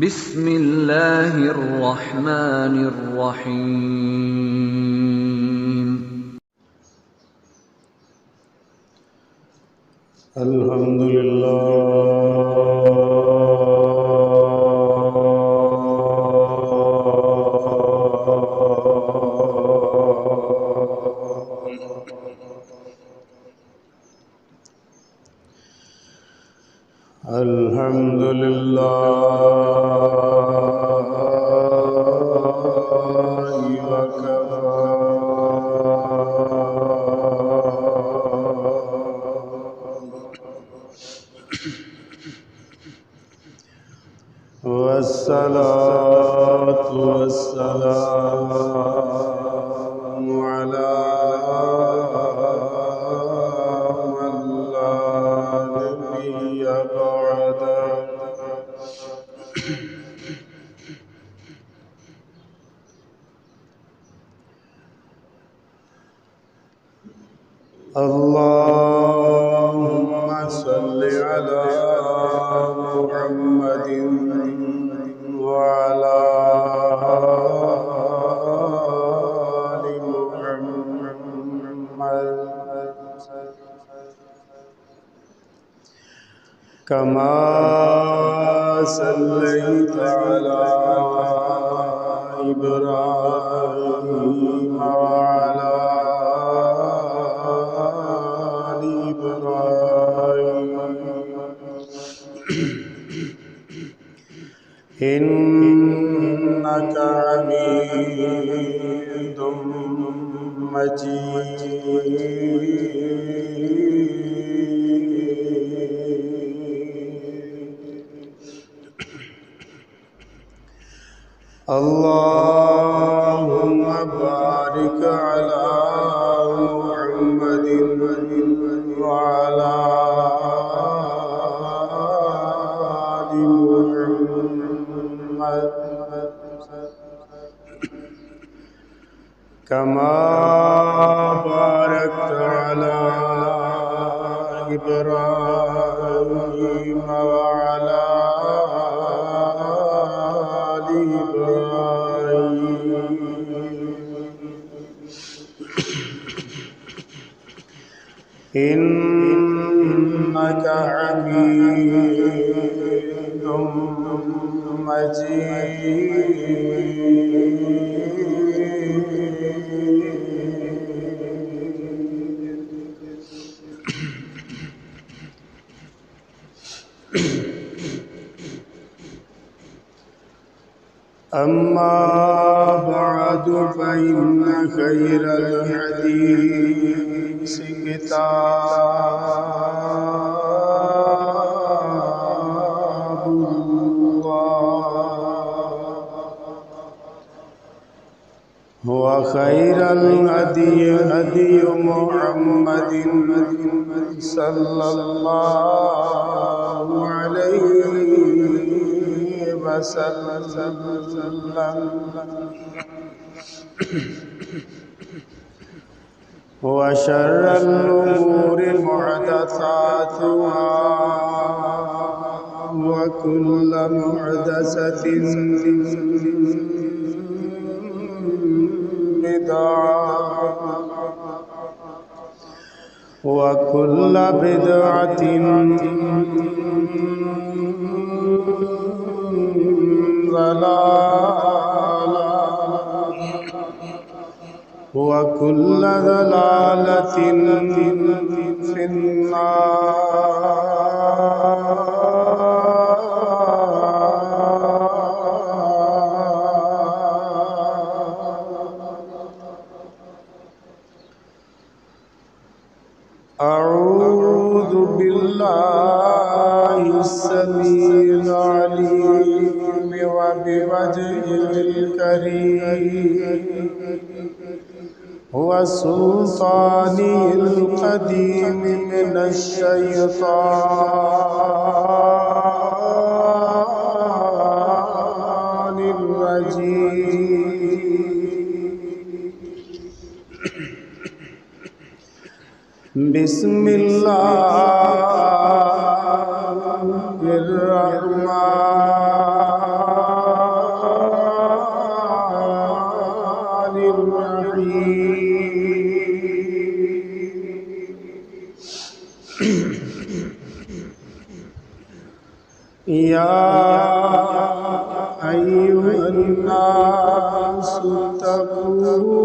بسم اللہ الرحمن الرحیم۔ الحمد للہ الحمد للہ والصلاة والسلام على من لا نبي بعده اللهم صل على محمد وعلى آل محمد كما صليت على إبراهيم وعلى آل إبراهيم إنك حميد مجيد۔ اللهم بارك على محمد وعلى آل محمد كما باركت على إبراهيم وعلى آل إبراهيم إنك حميد مجيد۔ أما بعد فإن خير الحديث كتاب الله وخير الهدي هدي محمد صلى الله عليه وسلم وشر الأمور محدثاتها وكل محدثة بدعة وكل بدعة ضلالة وكل ضلالة في النار۔ أعوذ بالله السميع العليم وبوجهه الكريم وسلطانه القديم من الشيطان الرجيم۔ بسم الله الرحمن يا أيها الناس اتقوا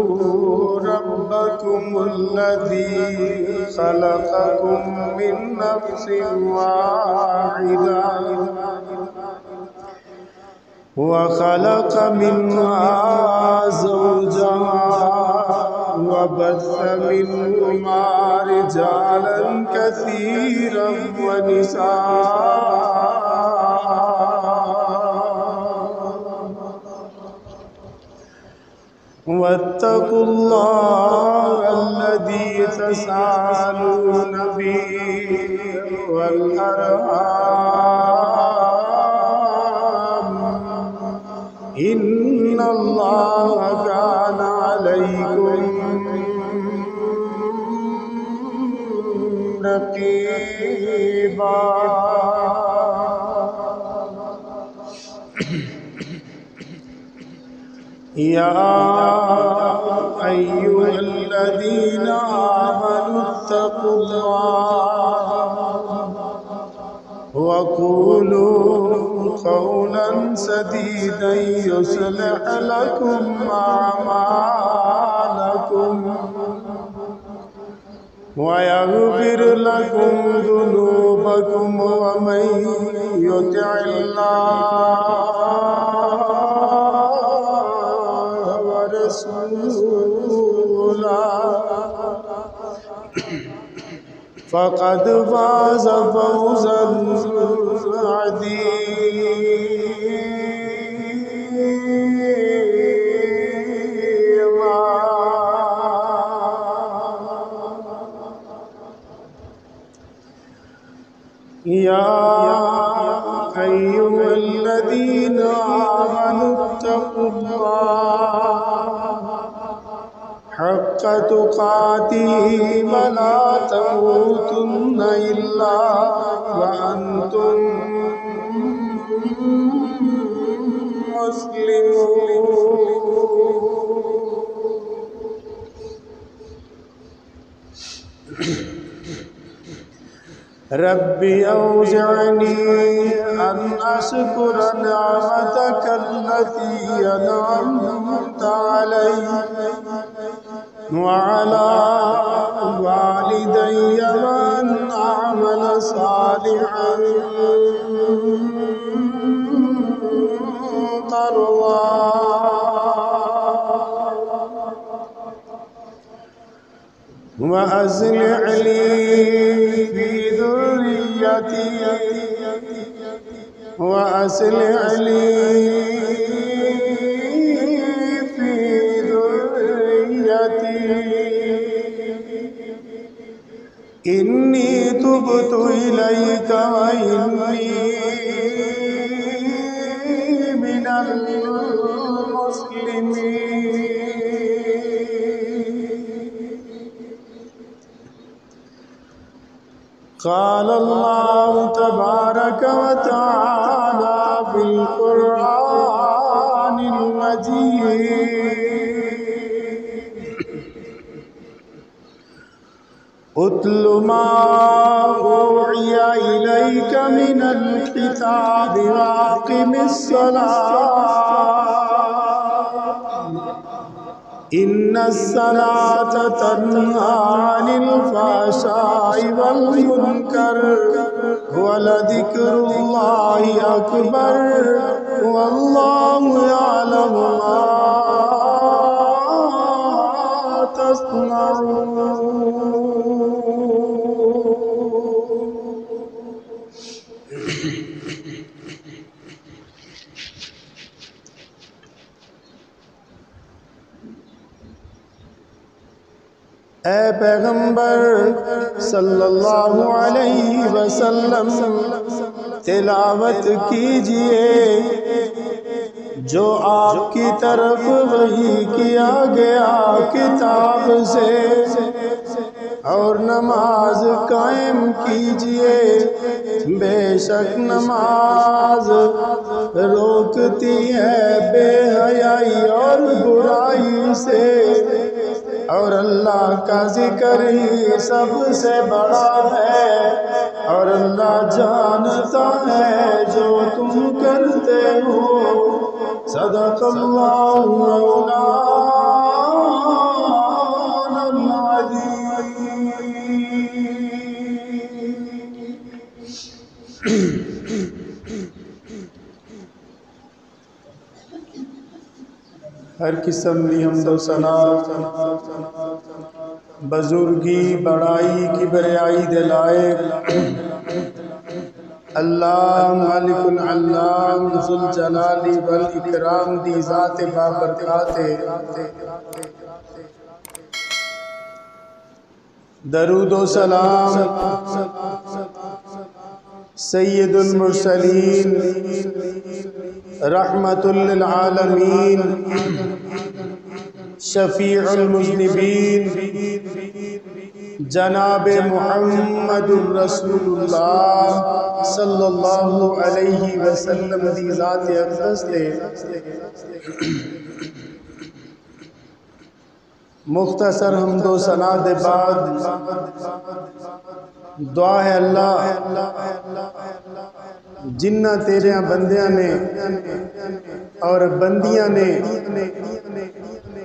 ربكم الذي خلقكم من نفس واحدة وخلق منها زوجها وبث منهما رجالا كثيرا ونساء واتقوا الله الذي تساءلون به والأرحام إن الله كان عليكم رقيبا يا أيها الذين آمنوا اتقوا الله وقولوا قولا سديدا يصلح لكم أعمالكم ويغفر لكم ذنوبكم ومن يطع الله ورسوله فقد فاز فوزا عظيما. يا أيها الذين آمنوا اتقوا الله حق تقاته ولا تموتن إلا وأنتم مسلمون. ربي أوزعني أن أشكر نعمتك التي أنعمت علي وعلى والدي وأن أعمل صالحا ترضاه وأصلح لي في ذريتي وأصلح لي في ذريتي إني تبت إليك وإني من المسلمين. قال الله تبارك وتعالى في القرآن المجيد اتل ما أوحي إليك من الكتاب وأقم الصلاة إن الصلاة تنهى عن الفحشاء والمنكر ولذكر الله أكبر والله يعلم ما تصنعون. اے پیغمبر صلی اللہ علیہ وسلم تلاوت کیجئے جو آپ کی طرف وحی کیا گیا کتاب سے اور نماز قائم کیجئے بے شک نماز روکتی ہے بے حیائی اور برائی سے اور اللہ کا ذکر ہی سب سے بڑا ہے اور اللہ جانتا ہے جو تم کرتے ہو صدق اللہ مولانا العظیم۔ ہر قسم کی حمد و ثنا بزرگی بڑائی کبریائی دے لائق اللہ مالک العلام ذوالجلال والاکرام دی ذات بابرکات درود و سلام سید المرسلین رحمت للعالمین شفیع المذنبین جناب محمد الرسول اللہ صلی اللہ علیہ وسلم دی ذات اقدس دے مختصر حمد و ثنا دے بعد دعا ہے اللہ جنہ تیرے بندیاں نے اور بندیاں نے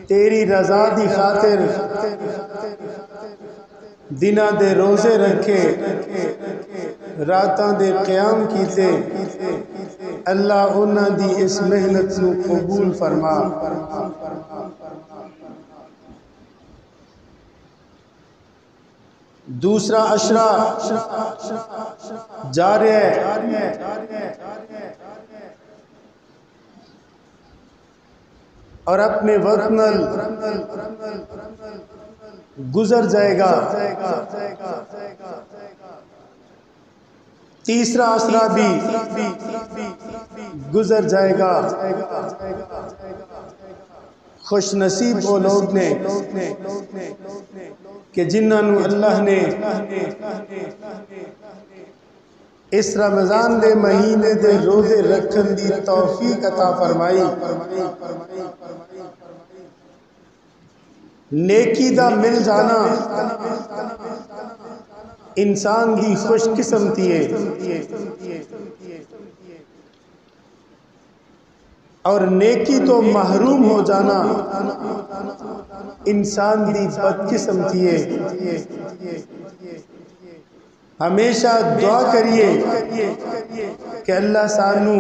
تیری رضا دی خاطر دنہ دے روزے رکھے راتاں دے قیام کیتے اللہ انہاں دی اس محنت نو قبول فرما۔ دوسرا عشرہ جاری ہے اور اپنے وقت نل گزر جائے گا۔ تیسرا عشرہ بھی گزر جائے گا۔ خوش نصیب وہ لوگ نے کہ جنہاں نو اللہ نے اس رمضان دے مہینے دے روزے رکھن دی توفیق عطا فرمائی۔ نیکی دا مل جانا انسان دی خوش قسمتی ہے اور نیکی تو محروم ہو جانا انسان دی بدقسمتی ہے۔ ہمیشہ دعا کریے کہ اللہ سانو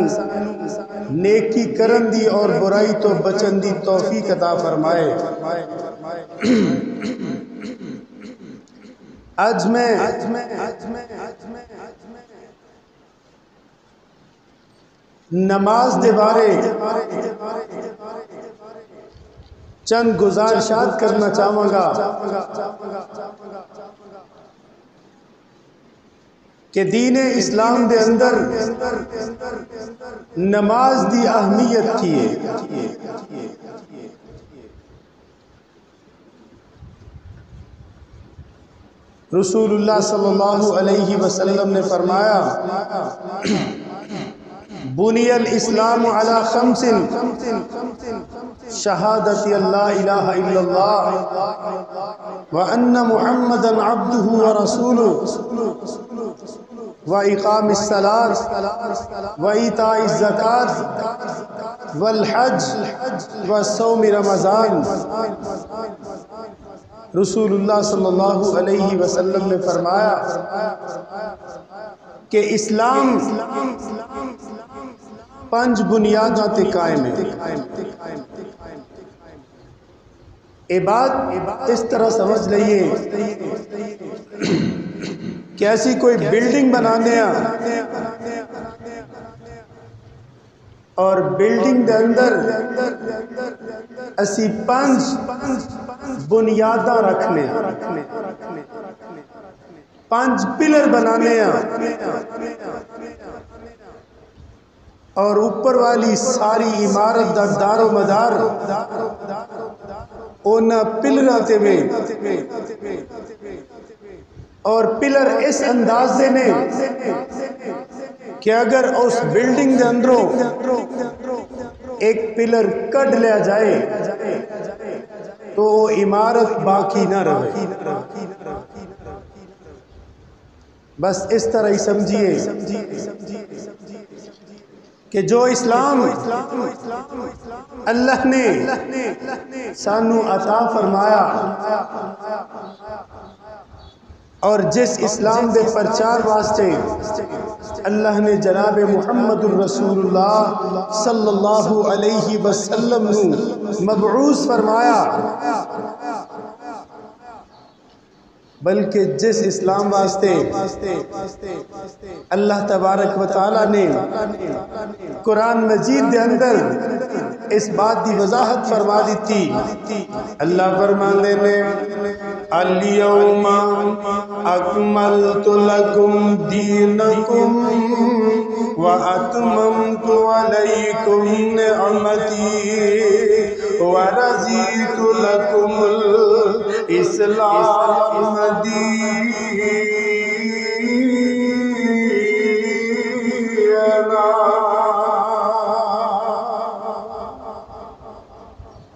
نیکی کرن دی اور برائی تو بچن دی توفیق عطا فرمائے۔ آج میں نماز دے بارے چند گزارشات کرنا چاہوں گا کہ دین اسلام دے اندر نماز دی اہمیت کی ہے۔ رسول اللہ صلی اللہ علیہ وسلم نے فرمایا بنی الاسلام علی خمس شہادت اللہ الہ الا اللہ وان محمدا عبدہ ورسولہ وإقام الصلاة وإيتاء الزكاة والحج وصوم رمضان۔ رسول اللہ صلی اللہ علیہ وسلم نے فرمایا کہ اسلام 5 بنیادوں تے قائم ہے۔ یہ بات اس طرح سمجھ لئیے کہ ایسی کوئی بلڈنگ بنانے اور بلڈنگ دے اندر اسی 5 بنیاداں رکھنے 5 پلر بنانے اور اوپر والی ساری عمارت دا دار و مدار اونا پلر آتے ہوئے اور پلر اس اندازے نے کہ اگر اس بلڈنگ دے اندروں ایک پلر کٹ لیا جائے تو وہ عمارت باقی نہ رہے۔ بس اس طرح ہی سمجھیے کہ جو اسلام اللہ نے سانو عطا فرمایا اور جس اسلام دے پرچار واسطے اللہ نے جناب محمد الرسول اللہ صلی اللہ علیہ وسلم نو مبعوث فرمایا، بلکہ جس اسلام واسطے اللہ تبارک و تعالی نے قرآن مجید دے اندر اس بات دی وضاحت فرما دی تھی۔ اللہ فرماندے نے الیوم اکملت لکم دینکم واتممت علیکم نعمتی ورضیت لکم الاسلام دینا۔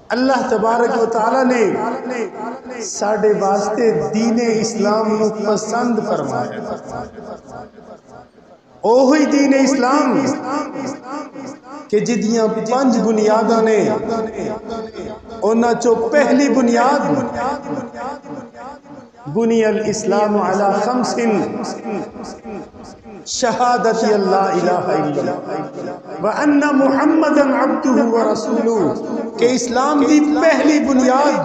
اللہ تبارک و تعالی نے ساڑھے واسطے دین اسلام نو پسند فرمایا، اوہی دین اسلام کہ جدیاں 5 بنیاداں نے، انہاں چو پہلی بنیاد بنی الاسلام علی 5 شہادت اللہ الہ الا اللہ وان محمدا عبدہ ورسولہ، کہ اسلام دی پہلی بنیاد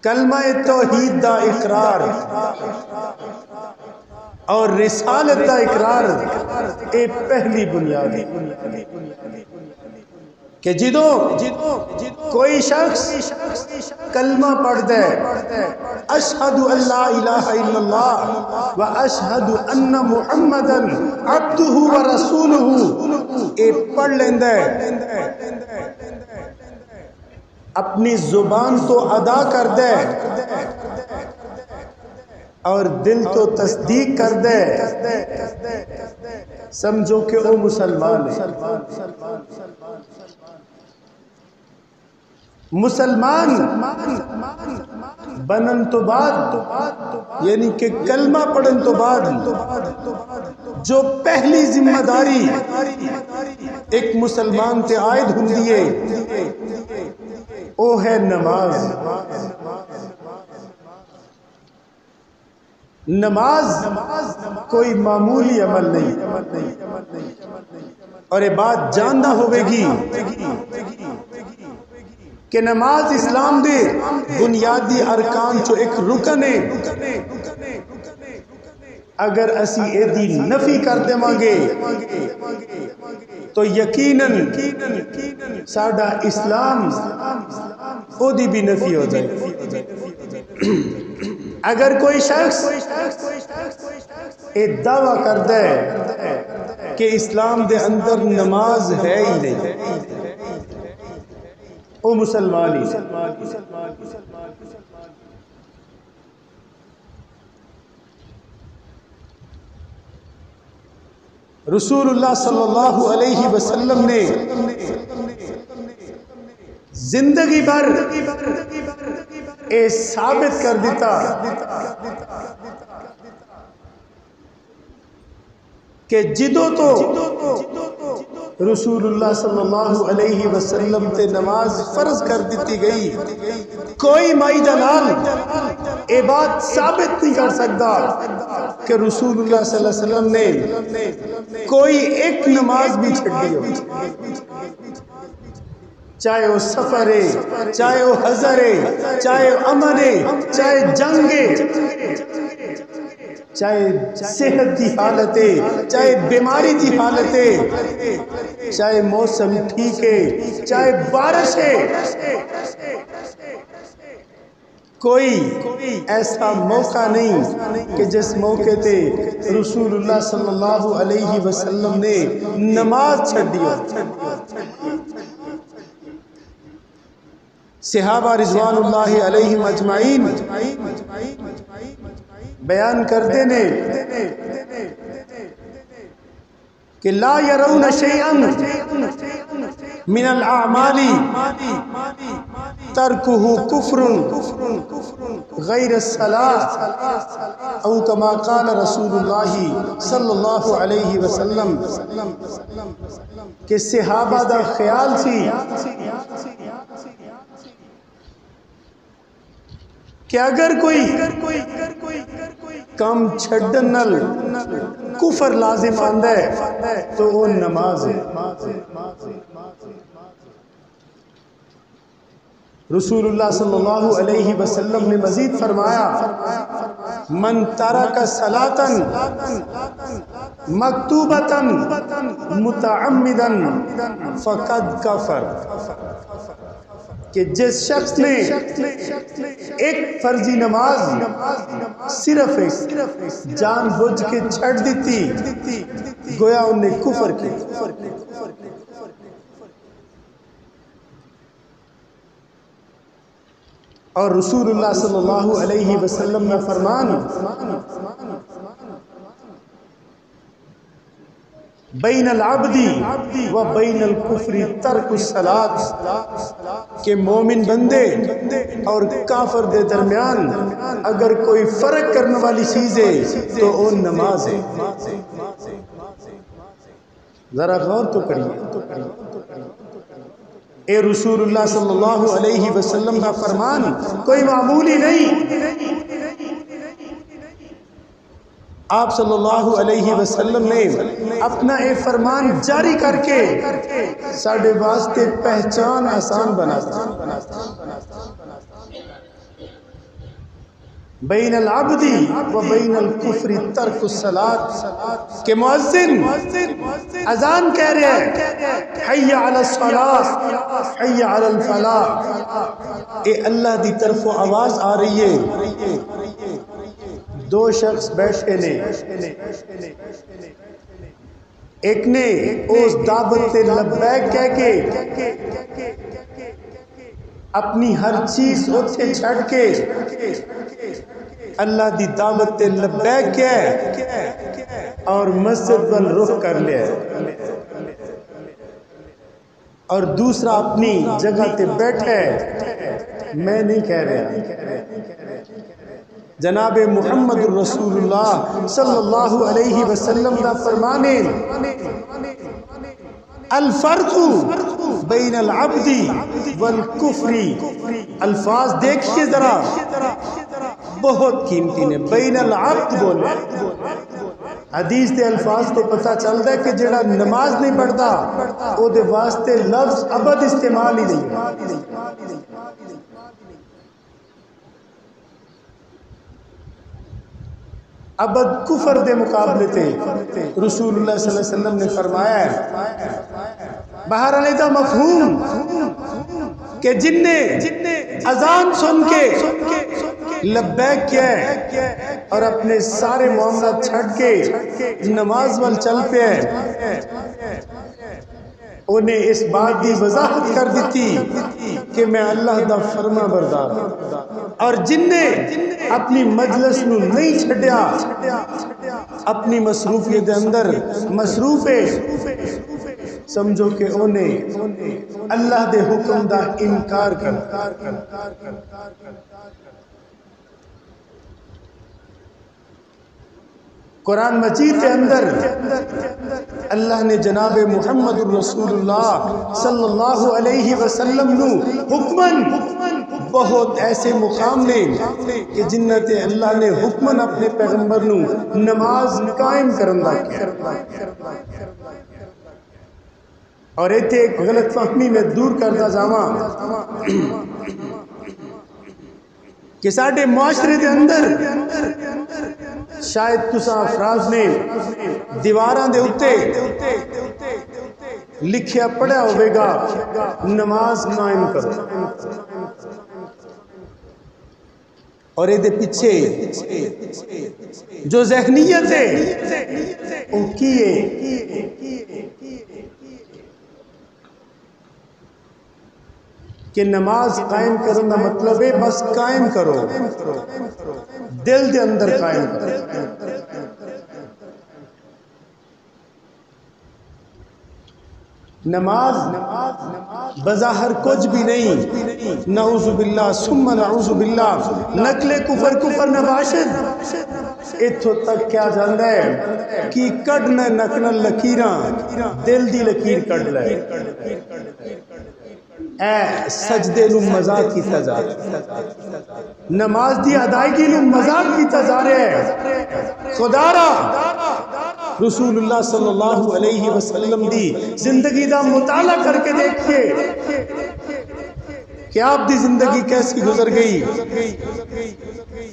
کلمہ توحید دا اقرار اور رسالت دا اقرار، اے پہلی بنیاد ہے کہ جدوں کوئی شخص کلمہ پڑھ دے اشہد ان لا الہ الا اللہ و اشہد ان محمدا عبدہ و رسولہ، اے پڑھ لیندے اپنی زبان تو ادا کر دے اور دل تو تصدیق کر دے، سمجھو کہ وہ مسلمان ہے۔ مسلمان بنن تو بعد، یعنی کہ کلمہ پڑھن تو بعد جو پہلی ذمہ داری ایک مسلمان تے عائد ہوندی ہے وہ ہے نماز۔ نماز کوئی معمولی عمل نہیں، اور یہ بات جاننا ہوئے گی کہ نماز اسلام دے بنیادی ارکان چو ایک رکن ہے۔ اگر اسی ایدی نفی کر دے مانگے تو یقیناً ساڑھا اسلام او دی بھی نفی ہو جائے۔ اگر کوئی شخص ایک دعویٰ کر دے کہ اسلام دے اندر نماز ہے ہی نہیں، وہ مسلمان ہی۔ رسول اللہ صلی اللہ علیہ وسلم نے زندگی بھر اے ثابت کر دیتا کہ جدو تو رسول اللہ صلی اللہ علیہ وسلم تے نماز فرض کر دیتی گئی، کوئی مائی دلال اے بات ثابت نہیں کر سکتا کہ رسول اللہ صلی اللہ علیہ وسلم نے کوئی ایک نماز بھی چھڑی ہو، چاہے وہ سفر ہے، چاہے وہ حضر ہے، چاہے وہ امن ہے، چاہے جنگ ہے، چاہے صحت دی حالت ہے، چاہے بیماری دی حالت ہے، چاہے موسم ٹھیک ہے، چاہے بارش ہے، کوئی ایسا موقع نہیں کہ جس موقع تے رسول اللہ صلی اللہ علیہ وسلم نے نماز چھڑی ہو۔ صحابہ رضوان اللہ علیہم اجمعین بیان کرتے نے کہ لا يرون شيئا من الاعمال تركه كفر غير الصلاة او کما قال رسول اللہ صلی اللہ علیہ وسلم کہ صحابہ دا خیال سی کہ اگر کوئی کم چھڈن نال کفر لازم آندا ہے تو وہ نماز ہے۔ رسول اللہ صلی اللہ علیہ وسلم نے مزید فرمایا من ترک صلاۃ مکتوبۃ متعمدا فقد کفر، کہ جس شخص نے ایک فرضی نماز صرف ایک جان بوجھ کے چھڑ دیتی گویا انہوں نے کفر کی۔ اور رسول اللہ صلی اللہ علیہ وسلم نے فرمان بین العبد و بین الکفر ترک الصلاۃ، کہ مومن بندے اور کافر دے درمیان اگر کوئی فرق کرنے والی چیز ہے تو وہ نماز ہے۔ ذرا غور تو کریے، اے رسول اللہ صلی اللہ علیہ وسلم کا فرمان کوئی معمولی نہیں۔ آپ صلی اللہ علیہ وسلم نے اپنا اے فرمان جاری کر کے ساڑھے واسطے پہچان آسان بنا دی۔ بین العبد و بین الکفر ترک الصلاۃ، کہ مؤذن اذان کہہ رہے ہیں حی علی الصلاۃ حی علی الفلاح، اے اللہ دی طرف آواز آ رہی ہے، دو شخص بیٹھے نے، ایک نے اس دعوت لبیک کہہ کے اپنی ہر چیز اتھے چھڑ کے اللہ دی دعوت لبیک کہہ اور مسجد وال رخ کر لیا، اور دوسرا اپنی جگہ تے بیٹھے میں نہیں کہہ رہا۔ جناب محمد رسول اللہ صلی اللہ علیہ وسلم کا فرمانے الفرق بین العبد والکفر، الفاظ دیکھئے ذرا بہت قیمتی نے، بین العبد بولے، حدیث دے الفاظ تے پتہ چلتا ہے کہ جڑا نماز نہیں پڑھتا او دے واسطے لفظ ابد استعمال ہی نہیں ہے۔ ابد کفر دے مقابلے تے رسول اللہ صلی اللہ علیہ وسلم نے فرمایا ہے بہرحال دا مفہوم کہ جن نے اذان سن کے لبیک کیا ہے اور اپنے سارے معاملات چھڑ کے نماز وال چل پہ ہے، انہیں اس بات کی وضاحت کر دیتی کہ میں اللہ دا فرما بردار ہوں، اور جن نے اپنی مجلس نو نہیں چھڑیا اپنی مصروفیت دے اندر مصروف ہے، سمجھو کہ انہیں اللہ دے حکم دا انکار کر۔ قرآن مجید کے اندر اللہ نے جناب محمد رسول اللہ صلی اللہ علیہ وسلم نو حکمن بہت ایسے مقام نے کہ جنت اللہ نے حکمن اپنے پیغمبر نو نماز قائم کرندہ کیا۔ اور ایتے ایک غلط فہمی میں دور کردہ جاواں کہ ساڑھے معاشرے دے اندر شاید تساں افراد نے دیواراں دے اتے لکھیا پڑھا ہوئے گا نماز قائم کرو، اور یہ دے پیچھے جو ذہنیت ہے وہ کیے کہ نماز قائم کرنا مطلب ہے بس قائم کرو، دل دے اندر قائم کرو۔ نماز بظاہر کچھ بھی نہیں، نعوذ باللہ ثم نعوذ باللہ، نقل کفر نباشد، اتھوں تک کیا جاندہ ہے کہ کڑنا نکنا لکیراں دل دی لکیر کڑ لائے اے سجدے نو مزاق کیتا جا رہا نماز دی ادائیگی نو مزاق کیتا جا رہا ہے خدا را رسول اللہ صلی اللہ علیہ وسلم دی زندگی دا مطالعہ کر کے دیکھئے کہ آپ دی زندگی کیسی گزر گئی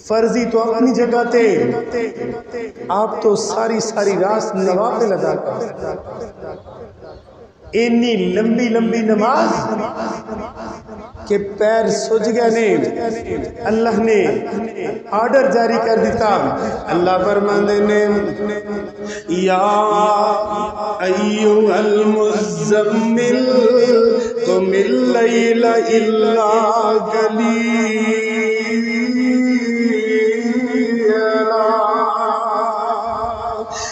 فرضی تو اپنی جگہ تے آپ تو ساری رات نوافل ادا کر اتنی لمبی لمبی نماز کہ پیر سج گئے نے اللہ نے آرڈر جاری کر دیتا اللہ فرماندے نے یا ایھا المزمل قم اللیل الا قلیلا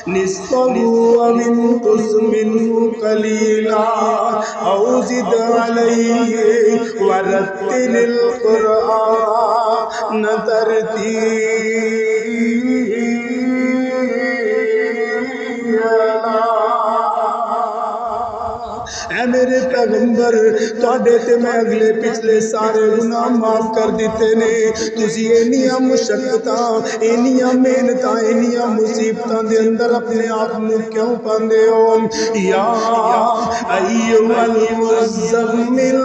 نصفه وانقص منه قليلا أو زد عليه ورتل القرآن ترتيلا اے میرے پیغمبر تواڈے تے میں اگلے پچھلے سارے گناہ معاف کر دیتے نے تسی اینیاں مشقتاں اینیاں محنتاں اینیاں مصیبتاں دے اندر اپنے آپ نو کیوں پاندے ہو یا ایھا المزمل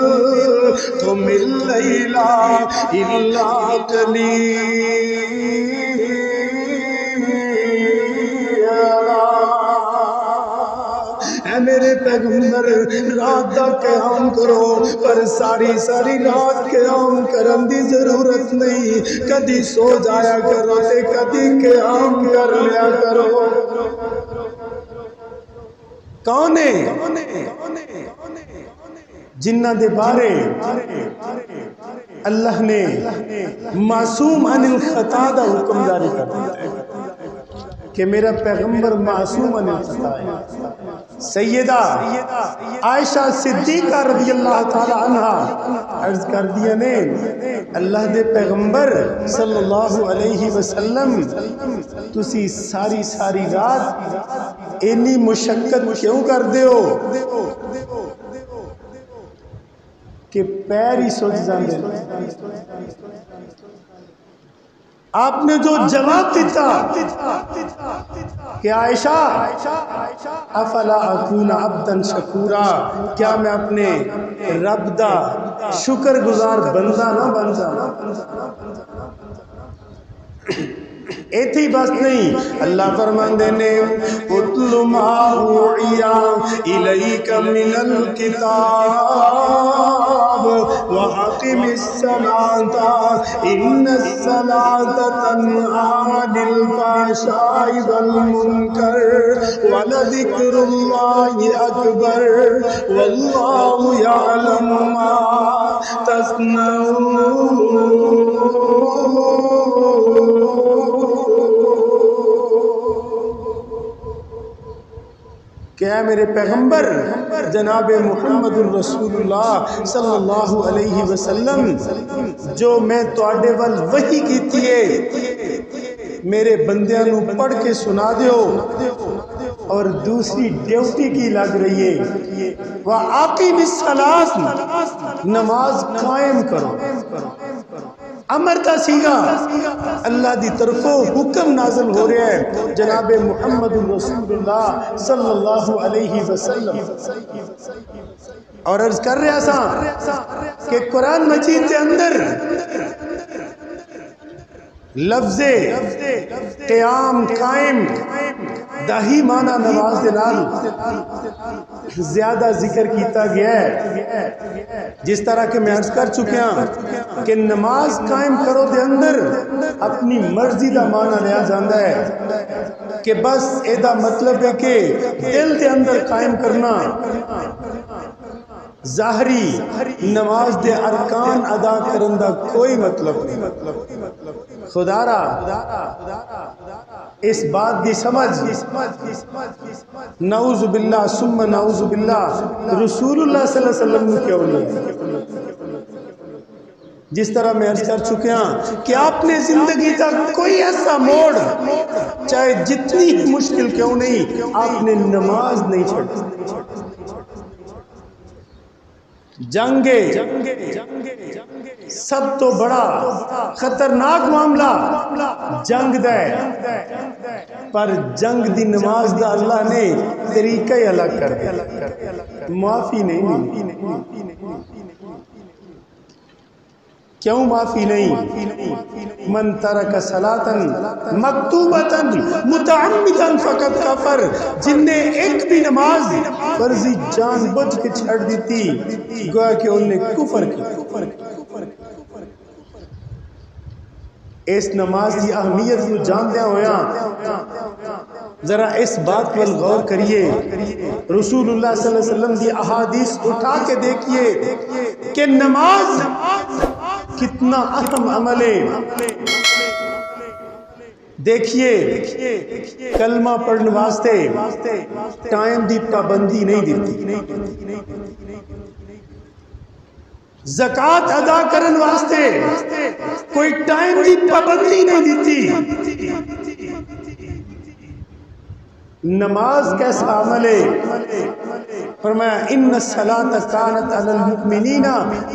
قم اللیل الا قلیلا اے میرے پیغمبر رات دا قیام کرو پر ساری رات قیام کرن دی ضرورت نہیں کدی سو جایا کرو تے کدی قیام کر لیا کرو کون ہے جنہ دے بارے اللہ نے معصوم عن الخطا دا حکم جاری کر دیا کہ میرا پیغمبر معصوم عن الخطا ہے سیدہ عائشہ صدیقہ رضی اللہ تعالی عنہ عرض کر دیا نے اللہ دے پیغمبر صلی اللہ علیہ وسلم تسی ساری رات اینی مشقت کیوں کر دے ہو کہ پیر ہی سوچ جاندے آپ نے جو جواب دیتا کہ عائشہ افلا اکون عبدا شکورا کیا میں اپنے رب دا شکر گزار بندہ نہ بن جانا ایتھی بس نہیں اللہ فرماندے نے اتل ما اوحی الیک من الکتاب واقم الصلاۃ ان الصلاۃ تنہی عن الفحشاء والمنکر ولذکر اللہ اکبر واللہ یعلم ما تصنعون کیا میرے پیغمبر جناب محمد الرسول اللہ صلی اللہ علیہ وسلم جو میں تواڈے ول وحی کیتی ہے میرے بندیاں نو پڑھ کے سنا دیو اور دوسری ڈیوٹی کی لگ رہی ہے وَأَقِمِ الصَّلَاةَ نماز قائم کرو امر تا سیگا اللہ دی طرفوں حکم نازل ہو رہا ہے جناب محمد رسول اللہ صلی اللہ علیہ وسلم اور عرض کر رہا سا کہ قرآن مجید کے اندر لفظ قیام قائم داہی معنی نماز دلال زیادہ ذکر کیتا گیا ہے جس طرح کہ میں عرض کر چکیا کہ نماز قائم کرو دے اندر اپنی مرضی دا معنی لیا جاندہ ہے کہ بس ایدہ مطلب ہے کہ دل دے اندر قائم کرنا ظاہری نماز دے ارکان ادا کرندہ کوئی مطلب نہیں خدا را اس بات دی سمجھ نعوذ باللہ ثم نعوذ باللہ رسول اللہ صلی اللہ علیہ وسلم نے کیوں نہیں جس طرح میں عرض کر چکے ہیں کہ آپ نے زندگی کا کوئی ایسا موڑ چاہے جتنی مشکل کیوں نہیں آپ نے نماز نہیں چھوڑی. جنگے سب تو بڑا خطرناک معاملہ جنگ دے پر جنگ دی نماز دا اللہ نے طریقہ ہی الگ کر دیا. معافی نہیں. کیوں معافی نہیں؟ من ترک صلاۃ مکتوبۃ متعمدا فقط کفر. جن نے ایک بھی نماز فرضی جان بوجھ کے چھڑ دی تھی گویا کہ انہوں نے کفر کیا. اس نماز کی اہمیت کو جاندیا ہویا ذرا اس بات پر غور کریے. رسول اللہ صلی اللہ علیہ وسلم کی احادیث اٹھا کے دیکھیے کہ نماز کتنا اہم عمل ہے. دیکھیے کلمہ پڑھنے واسطے ٹائم دی پابندی نہیں دیتی. زکوٰۃ ادا کرنے واسطے کوئی ٹائم دی پابندی نہیں دیتی. نماز کیسا عمل ہے؟ فرمایا ان الصلاۃ کانت علی المؤمنین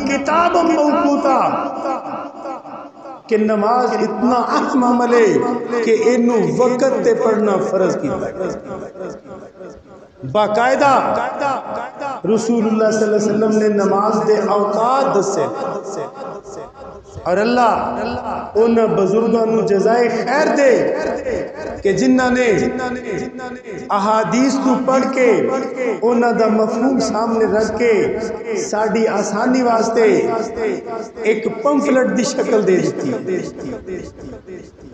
کتابا موقوتا کہ نماز اتنا اہم عمل ہے کہ انہوں وقت تے پڑھنا فرض کیتا ہے. باقاعدہ رسول اللہ صلی اللہ علیہ وسلم نے نماز دے اوقات دسے اور اللہ ان بزرگوں نو جزائے خیر دے کہ جنہاں نے احادیث کو پڑھ کے انہاں دا مفہوم سامنے رکھ کے ساڈی آسانی واسطے ایک پمفلٹ دی شکل دے دیتی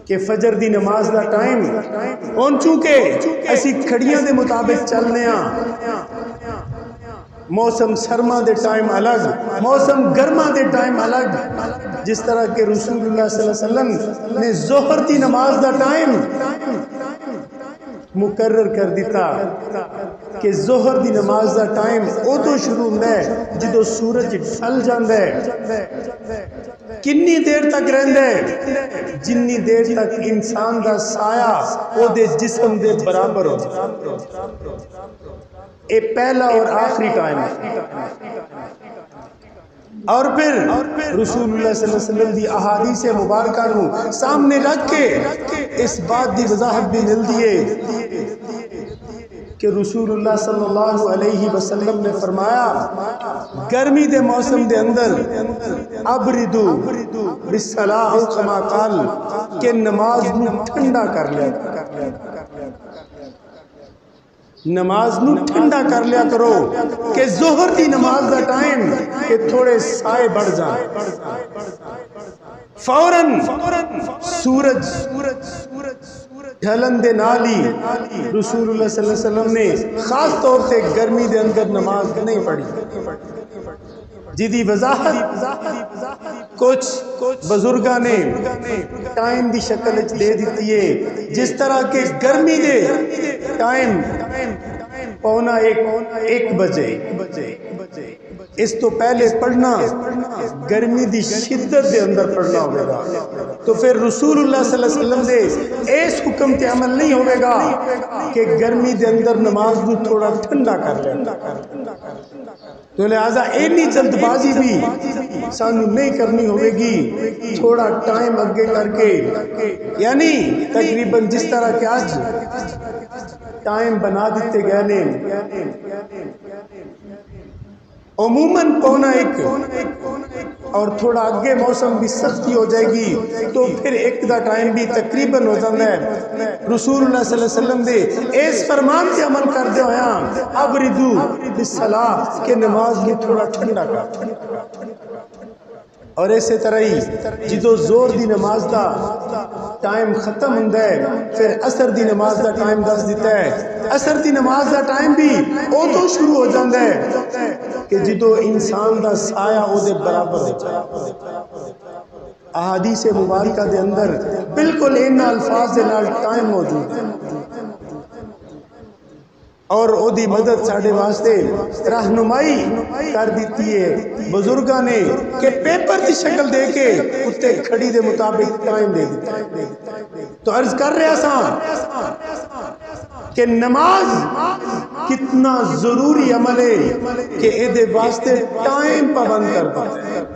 کہ فجر دی نماز دا ٹائم ہن چونکہ اسی کھڑیاں دے مطابق چلنے ہاں. موسم سرما دے ٹائم الگ، موسم گرما دے ٹائم الگ. جس طرح کہ رسول اللہ صلی اللہ علیہ وسلم نے ظہر دی نماز دا ٹائم مقرر کر دیتا کہ ظہر دی نماز دا ٹائم ادو شروع ہوتا ہے جدو سورج ڈھل جاتا ہے. کنی دیر تک رہندا ہے؟ جنی دیر تک انسان دا سایہ او دے جسم دے برابر ہو جائے. اے پہلا اور آخری ٹائم ہے. اور پھر رسول اللہ صلی اللہ علیہ وسلم دی احادیث مبارکہ نو سامنے رکھ کے اس بات دی وضاحت بھی ملتی ہے کہ رسول اللہ صلی اللہ علیہ وسلم نے فرمایا گرمی دے موسم دے اندر ابردو بالصلاۃ او کما قال کہ نماز نو ٹھنڈا کر لیا، نماز نو ٹھنڈا کر لیا کرو کہ ظہر دی نماز دا ٹائم کہ تھوڑے سائے بڑھ جائیں. فوراً سورج ڈھلن دے نالی رسول اللہ صلی اللہ علیہ وسلم نے خاص طور سے گرمی دے اندر نماز نہیں پڑھی، جدی وضاحت کچھ بزرگاں نے ٹائم دی شکل دے دیتی ہے. جس طرح کہ گرمی دے ٹائم پونا ایک بجے اس تو پہلے پڑھنا گرمی دی شدت دے اندر پڑھنا ہوگا تو پھر رسول اللہ صلی اللہ علیہ وسلم دے اس حکم تے عمل نہیں ہوگا کہ گرمی دے اندر نماز کو تھوڑا ٹھنڈا کر لیں. تو لہٰذا اینی جلد بازی بھی سانو نہیں کرنی ہوئے گی، تھوڑا ٹائم اگے کر کے یعنی تقریباً جس طرح کہ آج ٹائم بنا دیتے گئے نے عموماً پونا ایک اور تھوڑا آگے موسم بھی سختی ہو جائے گی تو پھر ایک دا ٹائم بھی تقریباً ہو جاتا ہے. رسول اللہ صلی اللہ علیہ وسلم دے اس فرمان سے عمل کر دے ہویا ابردو بالصلاۃ کہ نماز بھی تھوڑا ٹھنڈا کر. اور اسی طرح ہی جدو زور دی نماز دا ٹائم ختم ہوتا ہے پھر عصر دی نماز دا ٹائم دس دیتا ہے. عصر دی نماز دا ٹائم بھی ادو شروع ہو جاتا ہے کہ جدو انسان دا سایہ او دے برابر ہو جائے. احادیث مبارکہ دے اندر بالکل ان الفاظ دے نال ٹائم موجود ہے. اور اودی مدد ساڑھے واسطے رہنمائی کر دیتی ہے بزرگاں نے کہ پیپر کی شکل دے کے اتے کھڑی دے مطابق ٹائم دے دیتا ہے۔ تو عرض کر رہے ہیں کہ نماز کتنا ضروری عمل ہے کہ اے واسطے ٹائم پابند کر دیتا ہے۔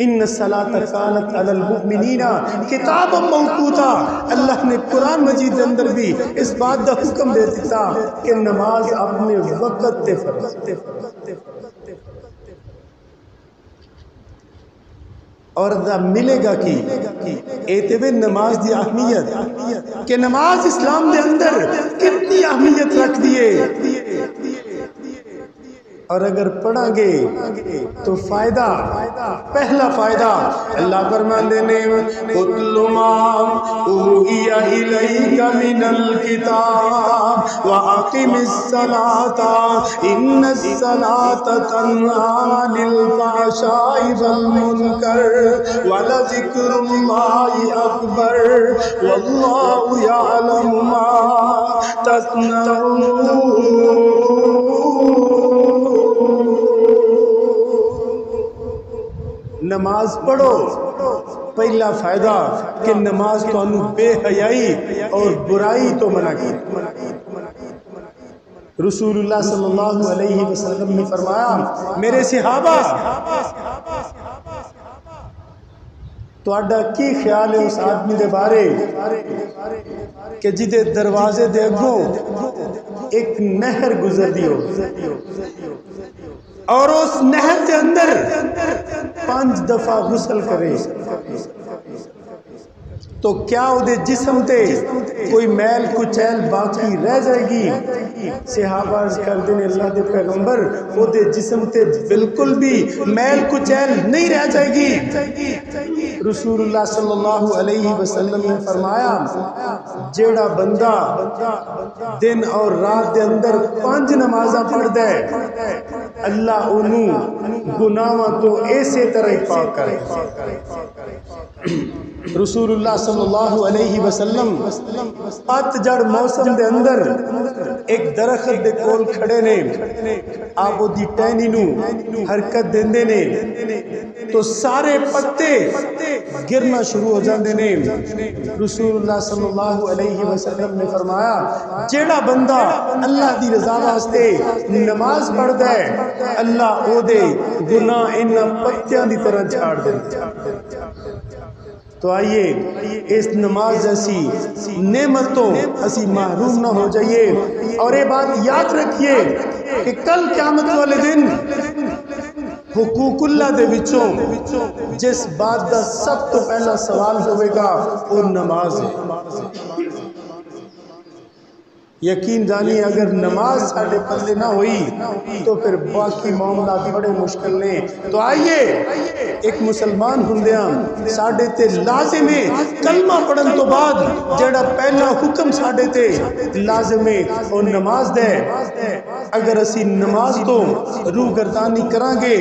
ان الصلاۃ کانت علی المؤمنین کتابا موقوتا، اللہ نے قرآن مجید کے اندر بھی اس بات کا حکم دے دیتا کہ نماز اپنے وقت تے فرض۔ اور دا ملے گا کی اعتبار نماز دی اہمیت کہ نماز اسلام دے اندر کتنی اہمیت رکھ دیے، اور اگر پڑھیں گے تو فائدہ، پہلا فائدہ اللہ فرماتے ہیں اتل ما اوحی الیک من الکتاب واقم الصلاۃ ان الصلاۃ تنہی عن الفحشاء والمنکر ولذکر اللہ اکبر واللہ یعلم ما تصنعون۔ نماز پڑھو، پہلا فائدہ کہ نماز تو انو بے حیائی اور برائی تو منع کی۔ رسول اللہ صلی اللہ علیہ وسلم نے فرمایا میرے صحابہ تو اڈا کی خیال ہے اس آدمی دے بارے کہ جدے دروازے دے اگوں ایک نہر گزر دی ہو اور اس نہر کے اندر 5 دفعہ غسل کرے تو کیا وہ دے جسم تے کوئی میل کچیل باقی رہ جائے گی؟ صحابہ عرض کر دیں اللہ دے پیغمبر وہ دے جسم تے بالکل بھی میل کچیل نہیں رہ جائے گی۔ رسول اللہ صلی اللہ علیہ وسلم نے فرمایا جیڑا بندہ دن اور رات دے اندر 5 نمازاں پڑھ دے اللہ انہوں گناہاں تو ایسے طرح پاک کرے۔ رسول اللہ صلی اللہ علیہ وسلم پت جڑ موسم دے اندر ایک درخت دے کول کھڑے نے، آپ وہ دی ٹہنی نو حرکت دیندے نے تو سارے پتے گرنا شروع ہو جاندے نے۔ رسول اللہ صلی اللہ علیہ وسلم نے فرمایا جیڑا بندہ اللہ دی رضا واسطے نماز پڑھ دے اللہ او دے گناہ انہاں پتیاں دی طرح جھاڑ دے۔ تو آئیے اس نماز جیسی نعمتوں اسی محروم نہ ہو جائیے، اور یہ بات یاد رکھیے کہ کل قیامت والے دن حقوق اللہ دے وچوں جس بات دا سب تو پہلا سوال ہوئے گا وہ نماز ہے۔ یقین جانی اگر نماز ساڑھے پلے نہ ہوئی تو پھر باقی معاملات بڑے مشکل نے۔ تو آئیے ایک مسلمان ہندیاں ساڑھے تے لازم ہے کلمہ پڑھن تو بعد جڑا پہلا حکم ساڑھے تے لازم ہے اور نماز دے۔ اگر اسی نماز تو روح گردانی کران گے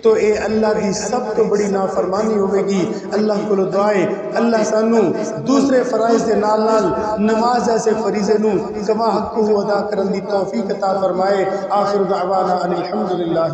تو اے اللہ کی سب تو بڑی نافرمانی ہوئے گی۔ اللہ کو دعائے اللہ سانو دوسرے فرائض دے نال نال نماز ایسے فریضے نو کما حق کو ادا کرن دی توفیق عطا فرمائے۔ آخر دعوانا ان الحمدللہ۔